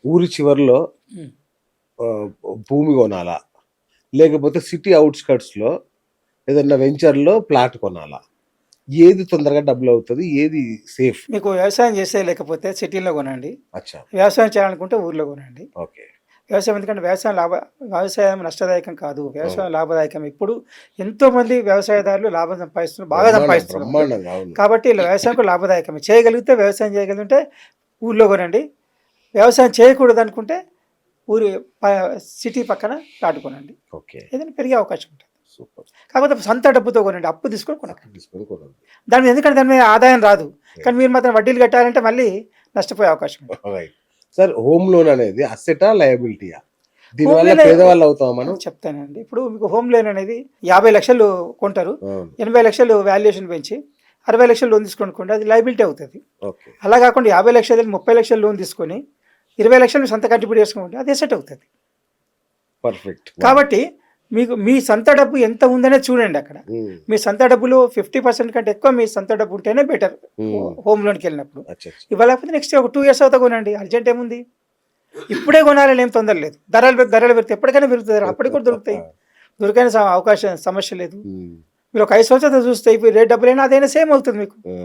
ఊరి చివరిలో హ్మ్. ఆహ్, భూమి కొనాలా? లేకపోతే సిటీ ఔట్‌స్కర్ట్స్‌లో ఏదన్నా వెంచర్‌లో ప్లాట్ కొనాలా? ఏది తొందరగా డబ్బులవుతది? ఏది సేఫ్? మీకు వ్యవసాయం చేసే లేకపోతే సిటీలో కొనండి. అచ్చా! వ్యవసాయం చేయాలనుకుంటే ఊర్లో కొనండి. ఓకే. వ్యవసాయం ఎందుకంటే వ్యవసాయం నష్టదాయకం కాదు. అవును. వ్యవసాయం లాభదాయకం. ఇప్పుడు ఎంతోమంది వ్యవసాయదారులు లాభం సంపాదిస్తున్నారు. బాగా బ్రహ్మాండం. సంపాదిస్తున్నారు. బ్రహ్మాండంగా. అవును. కాబట్టి ఇలా వ్యవసాయం కూడా లాభదాయకమే. చేయగలిగితే వ్యవసాయం చేయగలిగితే ఊర్లో కొనండి. వ్యవసాయం చేయకూడదనుకుంటే ఊరి ప సిటీ పక్కన ప్లాట్ కొనండి. ఓకే. ఏదైనా పెరిగే అవకాశం ఉంటుంది. సూపర్. కాకపోతే సొంత డబ్బుతో కొనండి. అప్పు తీసుకొని అప్పు కొనకండి. తీసుకొని కొనొద్దు. ఎందుకంటే దాని మీద ఆదాయం రాదు. కానీ రైట్. మీరు మాత్రం వడ్డీలు కట్టాలంటే మళ్ళీ నష్టపోయే అవకాశం ఉంటుంది. రైట్. సార్ హోమ్ లోన్ అనేది అసెటా? లయబిలిటీయా? హోమ్ దీనివల్ల లోనే పేదవాళ్ళవుతామా మనం? చెప్తానండి. ఇప్పుడు మీకు హోమ్ లోన్ అనేది 50,00,000 కొంటారు. అవును. 80,00,000 వాల్యుయేషన్ పెంచి 60,00,000 లోన్ తీసుకోనుకోండి అది లయబిలిటీ అవుతది. ఓకే. అలా కాకుండా 50,00,000 30,00,000 లోన్ తీసుకొని 20,00,000 సొంత కంట్రిబ్యూట్ చేసుకోండి అది ఎసెట్ అవుతది. పర్ఫెక్ట్. కాబట్టి మీకు మీ సొంత డబ్బు ఎంత ఉందనేది చూడండి అక్కడ. హ్మ్. మీ సొంత డబ్బులో 50% కంటే ఎక్కువ మీ సొంత డబ్బు ఉంటేనే బెటర్. హ్మ్. హోమ్ లోన్‌కెళ్ళినప్పుడు. అచ్చచ్చ! ఇవ్వలేకపోతే నెక్స్ట్ ఒక 2 ఇయర్స్ అవుతా కొనండి. అర్జెంట్ ఏముంది? ఇప్పుడే కొనాలని ఏం తొందర లేదు. ధరలు పెరిగితే ఎప్పటికైనా పెరుగుతాయి. అప్పటికి కూడా దొరుకుతాయి. దొరికని అవకాశం సమస్య లేదు. హ్మ్. మీరు ఒక 5 సంవత్సరాలు చూస్తే ఇప్పుడు రేట్ డబ్బులైనా అదైనా సేమ్ అవుతుంది మీకు. ఆ!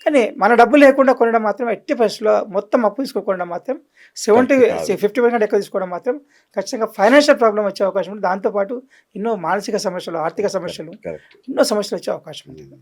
కానీ మన డబ్బు లేకుండా కొనడం మాత్రం ఎట్టి పరిస్థితిలో మొత్తం అప్పు తీసుకోకుండా మాత్రం 70 కరెక్ట్ కాదు. 50% ఎక్కువ తీసుకోవడం మాత్రం ఖచ్చితంగా ఫైనాన్షియల్ ప్రాబ్లమ్ వచ్చే అవకాశం ఉంది. దాంతో పాటు ఎన్నో మానసిక సమస్యలు, ఆర్థిక సమస్యలు కరెక్ట్. ఎన్నో సమస్యలు వచ్చే అవకాశం ఉంటుంది.